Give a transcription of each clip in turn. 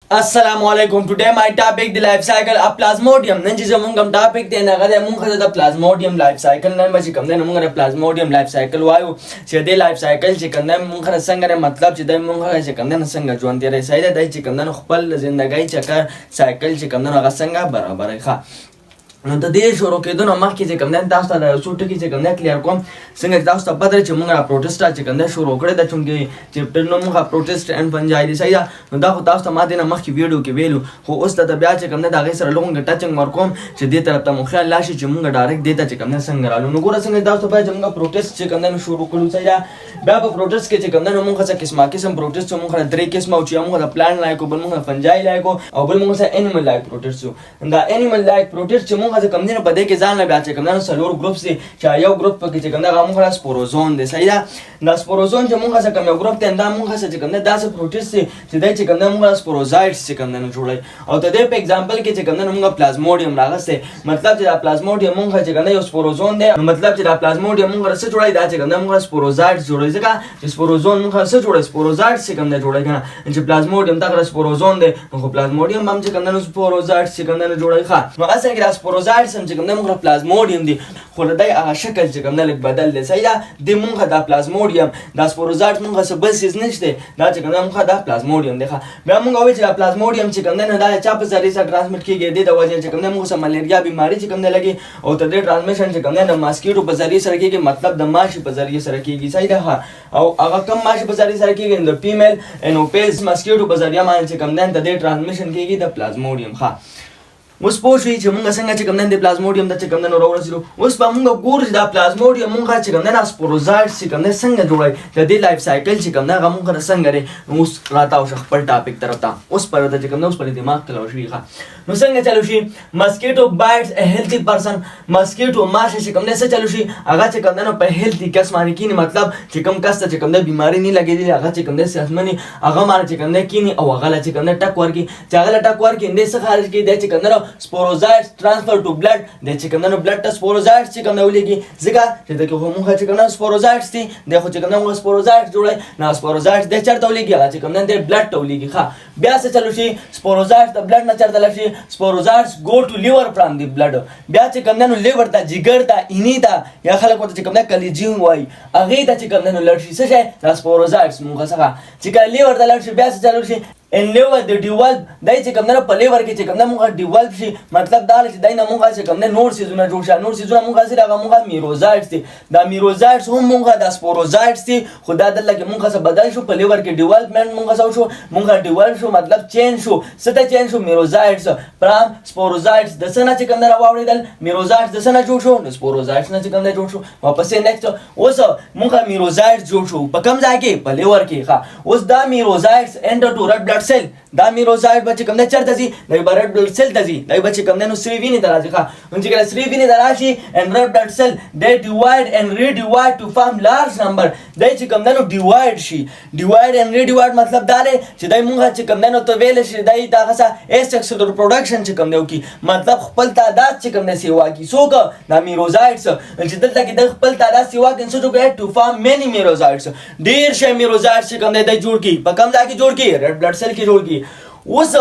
Assalamualaikum. Today my topic the life cycle of plasmodium. Nan jisa mun gam topic te na gada mun khada da plasmodium life cycle nan ba chikam nan mun gada plasmodium life cycle wayo chede life cycle chikam nan mun khada sanga ne matlab chede mun khada chikam nan sanga jon tere saida dai chikam nan khpal zindagi chakar cycle chikam nan ga sanga barabar kha نو د دې شروع کېدو نه مخکې چې کوم نه تاسو ته څو ټکي چې کوم نه کلیر کوم څنګه تاسو ته پته چې موږ پروټیسټ چې کوم نه شروع کړی د چونګې چپټر نو موږ پروټیسټ ان پنجای دي صحیح نو دا خو تاسو ته ماده نه مخکې ویډیو کې ویلو خو اوس ته بیا چې کوم نه دا غي سره لوګ ټاچنګ ورکوم چې دې طرف ته مخ خیال لاشي چې موږ ډایرکټ دې ته چې کوم نه څنګه رالو نو ګوره څنګه تاسو ته چې موږ پروټیسټ چې کوم نه شروع کړو صحیح بیا په پروټیسټ کې چې کوم نه موږ څه قسم پروټیسټ موږ درې قسمه او چې موږ د پلان لایکو بل موږ فنجای لایکو او بل موږ سره انیمل لایک پروټیسټ دا انیمل لایک پروټیسټ چې موږ کوم نه په دې کې ځان نه بیا چې کوم نه سلور ګروپ سي چې یو ګروپ پکې چې کوم نه موږ سپوروزون دی صحیح دا سپوروزون چې موږ څه کوم یو ګروپ ته دا موږ څه چې کوم نه داسې پروټیسټ چې دای چې کوم نه موږ سپوروزایټس چې کوم نه جوړای او ته دې په ایگزامپل کې چې کوم نه موږ پلازموډیم راغسته مطلب چې دا پلازموډیم موږ چې کوم نه یو سپوروزون دی مطلب چې دا پلازموډیم موږ سره جوړای دا چې کوم نه موږ سپوروزایټس جوړای ځکه چې سپوروزون موږ سره جوړای سپوروزایټس چې کوم نه جوړای کنه چې پلازموډیم دا سپوروزون دی نو پلازموډیم هم چې کوم نه سپوروزایټس چې کوم نه جوړای ښه نو اصل کې دا سپوروزایټس هم چې کوم نه موږ پلازموډیم دی خو دای هغه شکل چې کوم نه لګ بدل دی صحیح دی موږ دا پلازموډیم دا سپوروزایټس موږ څه بل څه نشته دا چې کوم نه موږ دا پلازموډیم دی ښه بیا موږ وایو چې دا پلازموډیم چې کوم نه دا چا په ذریعہ سره ټرانسمیټ کیږي د وجه چې کوم نه موږ سره ملیریا بیماری چې کوم نه لګي او تر دې ټرانسمیشن چې کوم نه د ماسکیټو په ذریعہ سره کیږي مطلب د ماشي په ذریعہ سره کیږي صحیح ده او هغه کم ماشي په ذریعہ سره کیږي د فیمیل انوپیز ماسکیټو په ذریعہ باندې چې کوم نه د دې ټرانسمیشن کیږي د پلازموډیم ښه اوس پوه شئ چې موږ څنګه چې کوم نه د پلازموډیم د چې کوم نه راورسېدو اوس به موږ ګورو چې دا پلازموډیم موږ چې کوم نه سپوروزایټس چې کوم نه څنګه جوړوي د دې لایف سایکل چې کوم نه هغه موږ څنګه لري اوس راتاو شو خپل ټاپک طرف ته اوس پر د چې کوم نه اوس پر دماغ کې لاو شي نو څنګه چلو شي ماسکیټو بایټس ا هیلثي پرسن ماسکیټو ماشه چې کوم نه څه چلو شي هغه چې کوم نه په هیلثي کس باندې کینی مطلب چې کوم کس ته چې کوم نه بیماری نه لګېدلی هغه چې کوم نه صحتمنی هغه باندې چې کوم نه کینی او هغه چې کوم نه ټک ورکی چې هغه ټک ورکی اندې څه خارج کی د چې کوم نه سپوروزایټس transfer to blood د چې کوم نه بلډ ته سپوروزایټس چې کوم نه ولېږي ځکه چې د کومه چې کوم نه سپوروزایټس دي د خو چې کوم نه سپوروزایټس جوړي نه سپوروزایټس د چرته ولېږي هغه چې کوم نه د بلډ ته ولېږي ښه بیا څه چلو شي سپوروزایټس د بلډ نه چرته لشي سپوروزایټس go to liver from the blood بیا چې کوم نه لیور ته جګر ته اینی ته یا خلک ورته چې کوم نه کلیجین وای هغه ته چې کوم نه لړشي څه شي د سپوروزایټس موږ څنګه چې کله لیور ته لړشي بیا څه چلو شي ان لیور د ډیولپ دای چې کوم نه په لیور کې چې کوم نه موږ ډیولپ شي مطلب دا چې دای نه موږ چې کوم نه نور سيزونه جوړ شي نور سيزونه موږ سره هغه موږ میروزایټس دي دا میروزایټس هم موږ د سپوروزایټس دي خدا د لګي موږ څه بدل شو په لیور کې ډیولپمنٹ موږ شو موږ ډیولپ شو مطلب چین شو څه ته چین شو میروزایټس پرام سپوروزایټس د سنه چې کوم نه راوړیدل میروزایټس د سنه جوړ شو نو سپوروزایټس نه چې کوم نه جوړ شو واپس نیکسټ اوس موږ میروزایټس جوړ شو په کوم ځای کې په لیور کې ښه اوس دا میروزایټس انټر ټو ریډ بلډ سیل دا میروزایټ بچ کوم نه چرته سي د ریډ بلډ سیل ته سي دای بچ کوم نه سری ویني درازي ښه نو چې کله سری ویني دراشي ان ریډ بلډ سیل دے ډیوایډ اند ری ډیوایډ ټو فارم لارج نمبر دای چې کوم نه ډیوایډ شي ډیوایډ اند ری ډیوایډ مطلب دا دی چې دای مونږه چې کوم نه ته ویل شي دای دا څه ایسکسلر پروډکشن چې کوم نه وکي مطلب خپل تعداد چې کوم نه سیوا کی سو کا دا میروزایټس چې دلته کې د خپل تعداد سیوا کې څه جوړه ټو فارم مینی میروزایټس ډیر شي میروزایټس چې کوم نه د جوړ کی په کوم ځای کې جوړ کی ریډ بلډ سیل کې جوړ کی اوس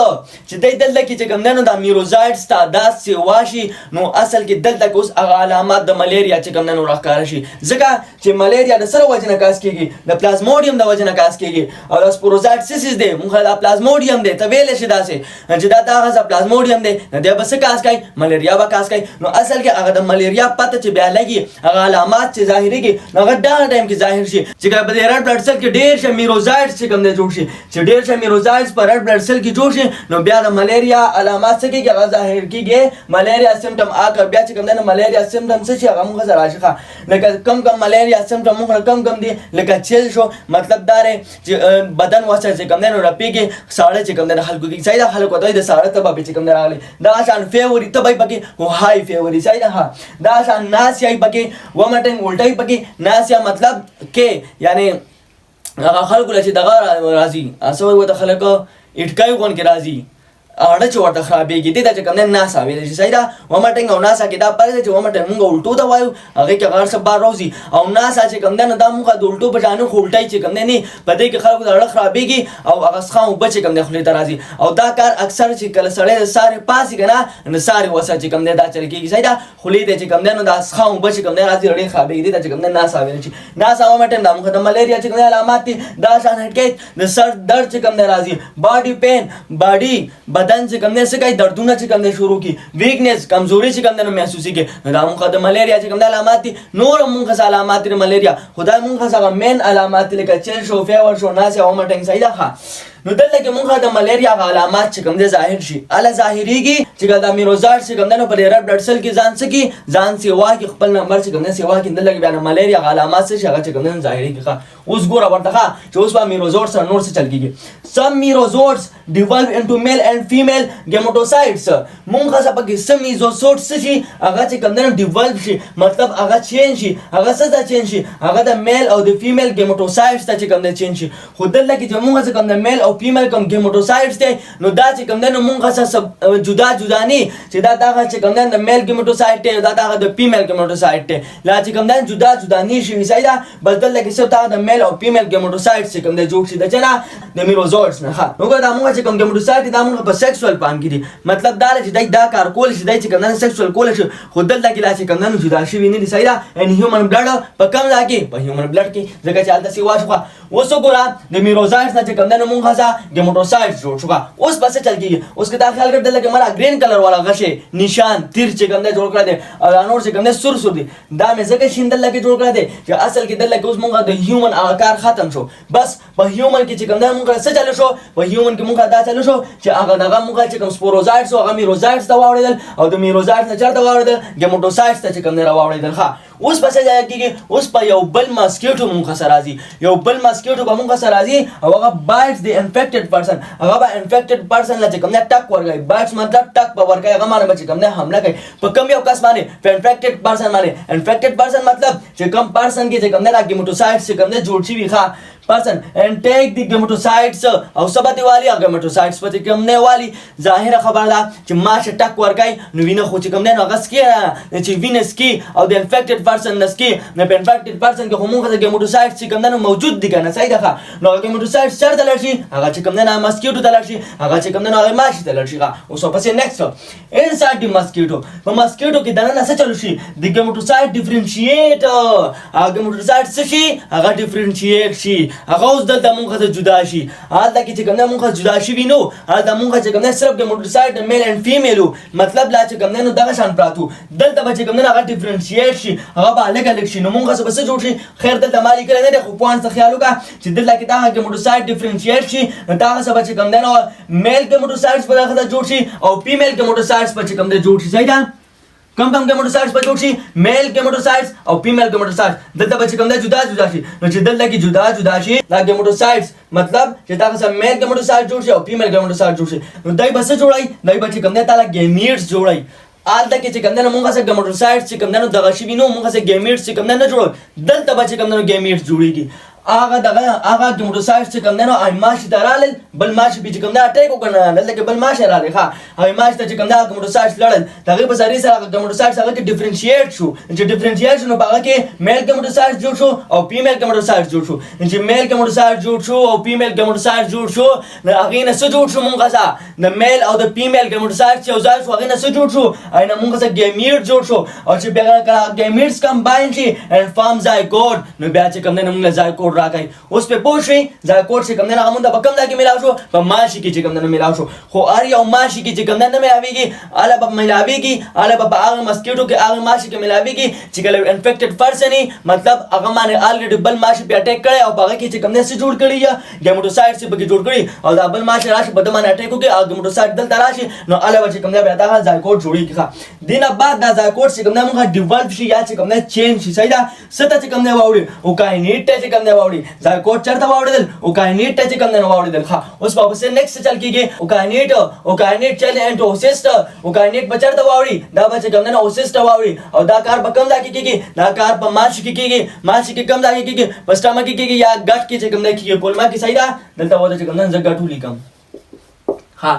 چې دلته کې چې کوم نه د میروزایټس تعداد سیوا شي نو اصل کې دلته کې اوس هغه علامات د ملیریا چې کوم نه راښکاره شي ځکه چې ملیریا د سره وجه نه کاس کیږي د پلازموډیم د وجه نه کاس کیږي او د سپوروزایټس دی موږ د پلازموډیم دی ته ویل شي داسې چې دا هغه پلازموډیم دی د بس کاس کوي ملیریا به کاس کوي نو اصل کې هغه د ملیریا پته چې بیا لګي هغه علامات چې ظاهريږي نو هغه دا ټایم کې ظاهر شي چې کله په ریډ بلډ سیل کې ډیر شي میروزایټس چې کوم نه جوړ شي چې ډیر شي میروزایټس په ریډ بلډ سیل کې جوړ شي نو بیا د ملیریا علامات څه کېږي هغه ظاهر کېږي ملیریا سیمټم آکر بیا چې کوم نه ملیریا سیمټم څه شي هغه موږ سره راشي لکه کم ملیریا سیمټم موږ کم دي لکه چیل شو مطلب دا دی چې بدن واسه چې کوم نه رپیږي ساړه چې کوم نه خلکو کې صحیح ده خلکو ته د ساړه تبه چې کوم نه راغلي دا شان فیوري تبه پکې او هاي فیوري صحیح ده دا شان ناسیا پکې ومټنګ الټای پکې ناسیا مطلب کې یعنی هغه خلکو چې دغه راځي اسوي و د خلکو اټکای غون کې راځي اړه چې ورته خرابېږي دې ته چې کوم دی ناسا ویلی شي صحیح ده ومټنګ او ناسا کې دا فرق دی چې ومټنګ مونږ الټو ته وایو هغې کې هغه څه بار راوځي او ناسا چې کوم دی نو دا مونږ د الټو په جانب خو الټی چې کوم دی نه په دې کې خلکو د اړه خرابېږي او هغه څښاک اوبه چې کوم دی خولې ته راځي او دا کار اکثر چې کله سړی د سارې پاسي که نه نو سارې وسه چې کوم دی دا چل کېږي صحیح ده خولې ته چې کوم دی نو دا څښاک اوبه چې کوم دی راځي اړې خرابېږي دې ته چې کوم دی ناسا ویلی شي ناسا ومټنګ دا مونږ د ملیریا چې کوم دی علامات دي دا شان هټکیج د سر درد چې کوم دی راځي باډي پین باډي بدن چې کوم دی څه کوي دردونه چې کوم دی شروع کی ویکنس کمزوري چې کوم دی نو محسوسېږي نو دا مونږ د ملیریا چې کوم دی علامات دي نور مونږ څه علامات دي ملیریا خدای مونږ څه مین علامات لکه چل شو فیور شو ناسا ومټنګ صحیح ده نو دلته کې مونږ د ملیریا غ علامات چې کوم دي ظاهر شي اله ظاهريږي چې دا میروزار چې کوم دی نو په ریډ بلډ سیل کې ځان سکی ځان سیوا کې خپل نمبر چې کوم دی سیوا کې دلته بیا ملیریا غ علامات څه شي هغه چې کوم دی ظاهريږي اوس ګوره ورته چې اوس په میروزور سره نور څه چل کېږي سم میروزورز develop into male and female gametocytes مونږ څه پکې سم میزوسوټ څه شي هغه چې کوم دی نو ډیولپ شي مطلب هغه چینج شي هغه څه ته چینج شي هغه د میل او د فیمیل گیمټوسایټس ته چې کوم دی چینج شي خو دلته کې چې مونږ څه کوم دی میل او فیمیل کوم گیمټوسایټس دی نو دا چې کوم دی نو مونږ څه جدا جدا نه چې دا دغه چې کوم دی د میل گیمټوسایټ دی دا دغه د فیمیل گیمټوسایټ دی لا چې کوم دی جدا جدا نه شي صحیح ده بس دلته کې څه دا د میل او فیمیل گیمټوسایټس چې کوم دی جوړ شي د چنا د میروزورز نه ها نو دا مونږ چې کوم گیمټوسایټ دا مونږ په سیکسوال پان کې دي مطلب دا چې دا کار کول شي چې کوم دی سیکسوال کول شي خو دلته کې لا چې کوم دی جدا شي ویني صحیح ده ان هیومن بلډ په کوم ځای کې په هیومن بلډ کې ځکه چې حالت سی واښه اوس وګوره د میروزایټس نه چې کوم دی مونږ ځا گیمټوسایټس جوړ شو اوس بس چل کېږي اوس کې دا خیال کړل چې مړه گرین کلر والا غشه نشان تیر چې کوم دی جوړ کړی دی او انور چې کوم دی سور سور دی دا مې ځکه شیندل لګي جوړ کړی دی چې اصل کې دلته اوس مونږ د هیومن آکار ختم شو بس په هیومن کې چې کوم دی مونږ څه چلو شو په هیومن کې مونږ دا چلو شو چې هغه دغه مونږ چې کوم سپوروزایټس او هغه میروزایټس ته واوړېدل او د میروزایټس نه چرته واوړېدل گیمټوسایټس ته چې کوم دی راوړېدل ښه اوس پسې ځای کېږي اوس په یو بل ماسکیټو مونږ سره راځي یو بل ماسکیټو به مونږ سره راځي او هغه بایټس د انفیکټډ پرسن هغه به انفیکټډ پرسن لا چې کوم دی ټک ورګي بایټس مطلب ټک به ورګي هغه باندې چې کوم دی حمله کوي په کوم یو کس باندې په انفیکټډ پرسن باندې انفیکټډ پرسن مطلب چې کوم پرسن کې چې کوم دی گیمټوسایټس چې کوم دی جوړ شي وي ښه person and take the gametocytes او سبته والی gametocytes پته کوم نه والی ظاهره خبر ده چې ماشه ټک ورګي نو وینه خو چې کوم نه غس کی چې وینس کی او د انفیکټډ پرسن نس کی نه په انفیکټډ پرسن کې همغه gametocytes چې کوم نه موجود دي کنه صحیح ده نو gametocytes چرته لري هغه چې کوم نه ماسکیټو ته لري هغه چې کوم نه هغه ماشه ته لري او سو پسې نیکسټ انسایډ دی ماسکیټو په ماسکیټو کې دنه څه چلو شي د gametocyte ډیفرنشیټ هغه gametocyte څه شي هغه ډیفرنشیټ شي هغه اوس دلته مونږ ته جدا شي هلته کې چې کوم نه مونږ جدا شي وینو هلته مونږ چې کوم نه صرف گیمټوسایټ میل اینڈ فیمیل مطلب لا چې کوم نه دغه شان پراتو دلته به چې کوم نه هغه ډیفرنشیټ شي هغه به الګ الګ شي نو مونږ څه بس جوړ شي خیر دلته مالي کړی نه خو پوان څه خیال وکړه چې دلته کې دا گیمټوسایټ ډیفرنشیټ شي دا څه به چې کوم نه میل گیمټوسایټس په دغه جوړ شي او فیمیل گیمټوسایټس په چې کوم نه جوړ شي صحیح ده کم گیمټوسایټس په جوړ شي میل گیمټوسایټس او فیمیل گیمټوسایټس دلته به چې کوم نه جدا جدا شي نو چې دلته کې جدا جدا شي دا گیمټوسایټس مطلب چې دا څه میل گیمټوسایټ جوړ شي او فیمیل گیمټوسایټ جوړ شي نو دای بس جوړای دای به چې کوم نه تعالی گیمیټس جوړای آلته کې چې کوم نه مونږه څه گیمټوسایټس چې کوم نه دغه شي وینو مونږه څه گیمیټس چې کوم نه جوړ دلته به چې کوم نه گیمیټس جوړیږي هغه گیمټوسایټس چې کوم نه آی ماشه درال بل ماشه به چې کوم نه اٹیک وکړه دلته کې بل ماشه راځي ښه آی ماشه ته چې کوم نه گیمټوسایټس لړل دغه په سری سره گیمټوسایټس هغه کې ډیفرنشیټ شو چې ډیفرنشیټ شنو هغه کې میل گیمټوسایټس جوړ شو او فیمیل گیمټوسایټس جوړ شو چې میل گیمټوسایټس جوړ شو او فیمیل گیمټوسایټس جوړ شو نو هغه نه څه جوړ شو مونږه ځا د میل او د فیمیل گیمټوسایټس یو ځای شو هغه نه څه جوړ شو اینه مونږه څه گیمیټ جوړ شو او چې بیا گیمیټس کمباین شي and form zygote نو بیا چې کوم نه مونږه zygote راکای اوس په پوښي zygote چې کوم نه هغه مونږ په کوم ځای کې ملاو شو په ماشي کې چې کوم نه ملاو شو خو ار یو ماشي کې چې کوم نه ملاويږي اله په ملاويږي اله په هغه مسکیټو کې هغه ماشي کې ملاويږي چې کله انفیکټډ پرسن مطلب هغه باندې الریډي بل ماشي په اٹیک کړي او هغه کې چې کوم نه څه جوړ کړي یا گیمټوسایټس په کې جوړ کړي او دا بل ماشي راشي په دمانه اٹیک کوي او گیمټوسایټ دلته راشي نو اله چې کوم نه بیا دا zygote جوړیږي دینه بعد دا zygote چې کوم نه موږ ډیولپ شي یا چې کوم نه چینج شي صحیح ده ست چې کوم نه واوړي او کاینیټ چې کوم نه واوړي zygote چرته واوړل او کاینیټ چې کوم نه واوړل ښه اوس په اوسه نیکسټ چل کېږي او کاینیټ چل انټ اوسیسټ او کاینیټ بچرته واوړي دا به چې کوم نه اوسیسټ واوړي او دا کار په کوم ځای کې کېږي دا کار په ماش کې کېږي ماش کې کوم ځای کې کېږي په سټامک کې کېږي یا ګټ کې چې کوم نه کېږي کولما کې صحیح ده دلته وته چې کوم نه زګټو لیکم ها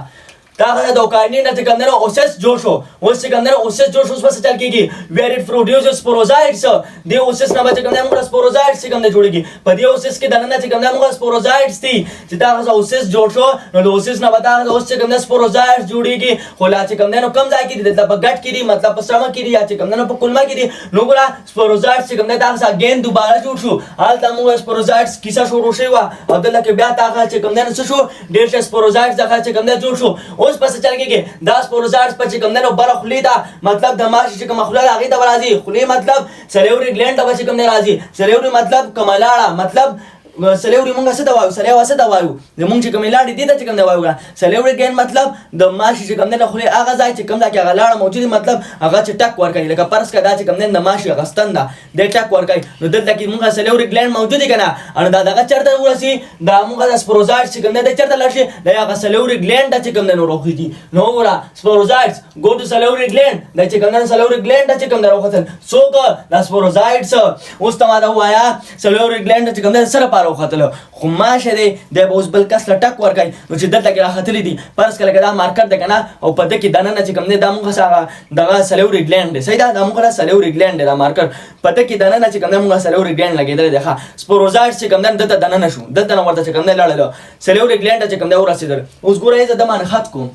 دا د کارني نه چې کوم دی اوسس جوړ شو اوس چې کوم دی اوسس جوړ شو اوس پس چل کېږي ویر اټ پروډیوسز سپوروزایټس دی اوسس نه چې کوم دی موږ سپوروزایټس چې کوم دی جوړیږي په دې اوسس کې دننه چې کوم دی موږ سپوروزایټس دي چې دا اوسس جوړ شو نو د اوسس نه دا اوس چې کوم دی سپوروزایټس جوړیږي خو لا چې کوم دی نو کم ځای کې دي د بغټ کې دي مطلب په سمه کې دي یا چې کوم دی نو په کلمه کې دي نو ګوره سپوروزایټس چې کوم دی دا اگین دوباره جوړ شو حالته موږ سپوروزایټس کیسه شروع شوی و او دلته کې بیا دا چې کوم دی نو څه شو ډېر سپوروزایټس دا چې کوم دی جوړ شو اوس پس چل کېږي دا سپوروزایټس په چې کوم دی نو بره خولې ته مطلب د ماشي چې کوم خوله هغې ته راځي خولې مطلب سلیوري ګلینډ ته به چې کوم دی راځي سلیوري مطلب کملاړه مطلب سلیوري مونږ څه ته وایو سلیوا څه ته وایو زمونږ چې کومې لاړې دي ته چې کوم دی وایو ګرانه سلیوري ګلینډ مطلب د ماشي چې کوم دی د خولې هغه ځای چې کوم ځای کې هغه لاړه موجود مطلب هغه چې ټک ورکوي لکه فرض کړه دا چې کوم دی د ماشي هغه ستن ده دی ټک ورکوي نو دلته کې مونږ سلیوري ګلینډ موجود دي که نه او دا دغه چېرته ورسي دا مونږ د سپوروزایټس چې کوم دی دی چېرته لاړ شي دی هغه سلیوري ګلینډ ته چې کوم دی نو راوخېږي نو وګوره سپوروزایټس ګو ټو سلیوري ګلینډ دی چې کوم دی سلیوري ګلینډ ته چې کوم دی راوختل څوک دا سپوروزایټس اوس ته ما ته ووایه سلیوري ګلینډ ته چې کوم دی څه لپاره راوختل خو ماشه دی دی به اوس بل کس له ټک ورکوي نو چې دلته کې راختلي دي فرض کړه لکه دا مارکر دی که نه او په ده کې دننه چې کوم دی دا موږ هغه دغه سلیوري ګلینډ دی صحیح ده دا موږ سلیوري ګلینډ دی دا مارکر په ده کې دننه چې کوم دی موږ سلیوري ګلینډ لګېدلی دی ښه سپوروزایټس چې کوم دی دلته دننه شو دلته نه ورته چې کوم دی لاړلو سلیوري ګلینډ ته چې کوم دی ورسېدل اوس ګوره زه د مانه خط کوم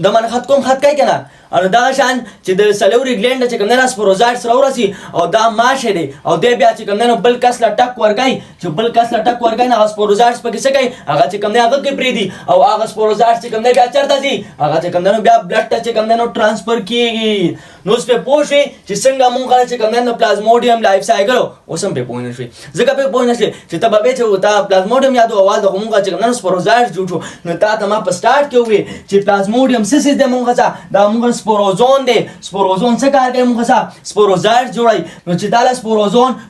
د مانه خط کوم خط کوي که نه او دغه شان چې د سلیوري ګلینډ چې کوم دی نه سپوروزایټس راورسي او دا ماشه دی او دی بیا چې کوم دی نو بل کس له ټک ورکوي چې بل کس له ټک ورکوي نو هغه سپوروزایټس پکې څه کوي هغه چې کوم دی هغه کې پرېږدي او هغه سپوروزایټس چې کوم دی بیا چېرته ځي هغه چې کوم دی نو بیا بلډ ته چې کوم دی نو ټرانسفر کېږي نو اوس پرې پوه شوې چې څنګه مونږ چې کوم دی نو پلازموډیم لایف سایکل اوس هم پرې پوه نه شوې ځکه پرې پوه نه شوې چې ته به چې تا پلازموډیم یادو اول دغه مونږ چې کوم دی نو سپوروزایټس جوړ شو نو تا ته ما په سټارټ کې وویل چې پلازموډیم څه څیز دی مونږ دا مونږ سپوروزون دی سپوروزون څه کار کوي مونږ سپوروزایټس جوړوي نو چې دا له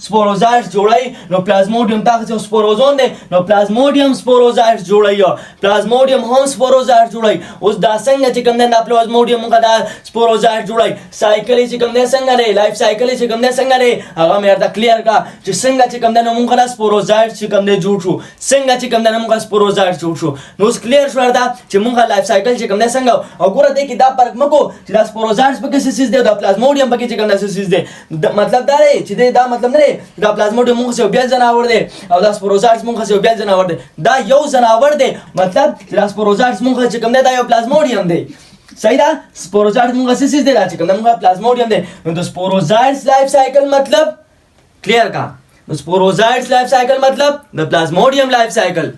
سپوروزایټس جوړوي نو پلازموډیم تا سپوروزون دی نو پلازموډیم سپوروزایټس جوړوي پلازموډیم هم سپوروزایټس جوړوي اوس دا څنګه چې کوم دی دا پلازموډیم مونږ دا سپوروزایټس جوړوي سایکل چې کوم دی څنګه دی لایف سایکل چې کوم دی څنګه دی هغه مې درته کلیر کړه چې څنګه چې کوم دی نو مونږ دا سپوروزایټس چې کوم دی جوړ شو څنګه چې کوم دی نو مونږ سپوروزایټس جوړ شو نو اوس کلیر شو دا چې مونږ لایف سایکل چې کوم دی څنګه او ګوره دی کې دا فرق مه کوو چې دا سپوروزایټس پکې څه څیز دی دا پلازموډیم پکې چې کوم دا څه څیز دی مطلب دا دی چې دی دا مطلب نه دی دا پلازموډیم مونږ یو بل ځناور دی او دا سپوروزایټس مونږ یو بل ځناور دی دا یو ځناور دی مطلب چې دا سپوروزایټس مونږ چې کوم دی دا یو پلازموډیم دی صحیح ده سپوروزایټس مونږ څه څیز دی دا چې کوم دا مونږ پلازموډیم دی نو د سپوروزایټس لایف سایکل مطلب کلیر کا نو سپوروزایټس لایف سایکل مطلب د پلازموډیم لایف سایکل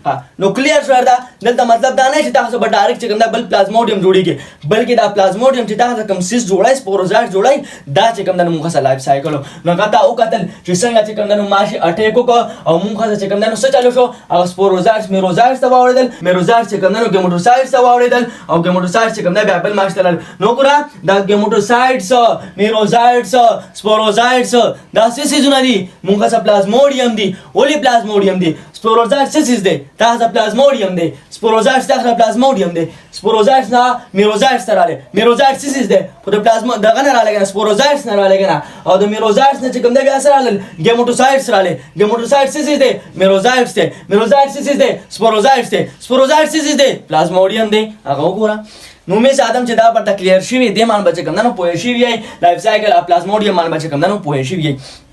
نو کلیر شو دا دلته مطلب دا نه چې تاسو به ډایرکټ چې کوم دا بل پلازموډیم جوړیږي بلکې دا پلازموډیم چې تاسو کوم سیس جوړای سپوروزایټس جوړای دا چې کوم دا موږ سره لایف سایکل نو کاته او قتل چې څنګه چې کوم دا ماشي اٹیک وکړو او موږ چې کوم دا نو څه چالو شو او سپوروزایټس میروزایټس ته واوړېدل میروزایټس چې کوم دا نو ګیموټوسایټس ته واوړېدل او ګیموټوسایټس چې کوم دا بیا بل ماشي ته نو ګوره دا ګیموټوسایټس میروزایټس سپوروزایټس دا څه سيزونه دي موږ سره پلازموډیم دي ولې پلازموډیم دی سپوروزایټس څه چیز دی دا پلازموډیم دی سپوروزایټس دا پلازموډیم دی سپوروزایټس نه میروزایټس ته راغلی میروزایټس څه چیز دی خو د پلازمو دغه نه راغلی که نه سپوروزایټس نه راغلی که نه او د میروزایټس نه چې کوم دی بیا څه راغلل ګیموټوسایټس راغلی ګیموټوسایټس څه چیز دی میروزایټس دی میروزایټس څه چیز دی سپوروزایټس دی سپوروزایټس څه چیز دی پلازموډیم دی هغه وګوره نو مې سادم چې دا پرته کلیر شوي دې مان به چې کوم دی نو پوه شوي یې لایف سایکل پلازموډیم مان به چې کوم دی نو پوه شوي یې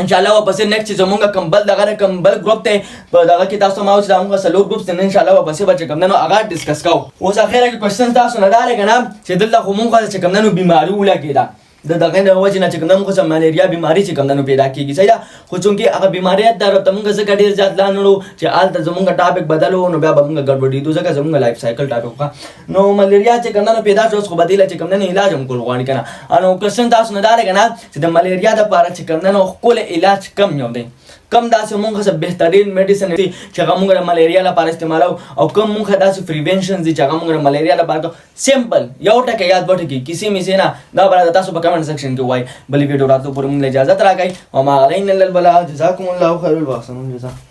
ان شاء الله واپس نیکسٹ چې زمونږ کمبل دغه کمبل گروپ ته په دغه کې تاسو ما او چې موږ سلو گروپ ته ان شاء الله واپس به چې کوم نو هغه ډیسکس کوو اوس اخیرا کې کوېسچن تاسو نه داري کنه چې دلته خو موږ چې کوم نو بیماری ولګیدا د دغه نه وجه نه چې کوم موږ سم ملیریا بیماری چې کوم نو پیدا کیږي صحیح ده خو چونکې هغه بیماری در ته موږ څنګه ډیر ځات لانو چې آل ته زمونږ ټاپک بدلو نو بیا به موږ ګډوډي دوه ځکه زمونږ لایف سایکل ټاپک نو ملیریا چې کوم نو پیدا شو خو بدیله چې کوم نه علاج هم کول غواړي کنه انو کوېسچن تاسو نه داري کنه چې د ملیریا د لپاره چې کوم نو کول علاج کم یو دی کم داسې مونږ څه بهترین میډیسن دي چې هغه مونږ د ملیریا لپاره استعمالو او کم مونږ داسې پریوینشن دي چې هغه مونږ د ملیریا لپاره سیمپل یو ټکی یاد وټکی کسی می سینا دا برابر تاسو په کمنټ سیکشن کې وای بلې ویډیو راتلو پورې مونږ اجازه راکړئ او ما علينا الا البلاغ جزاكم الله خير الواصلون جزاك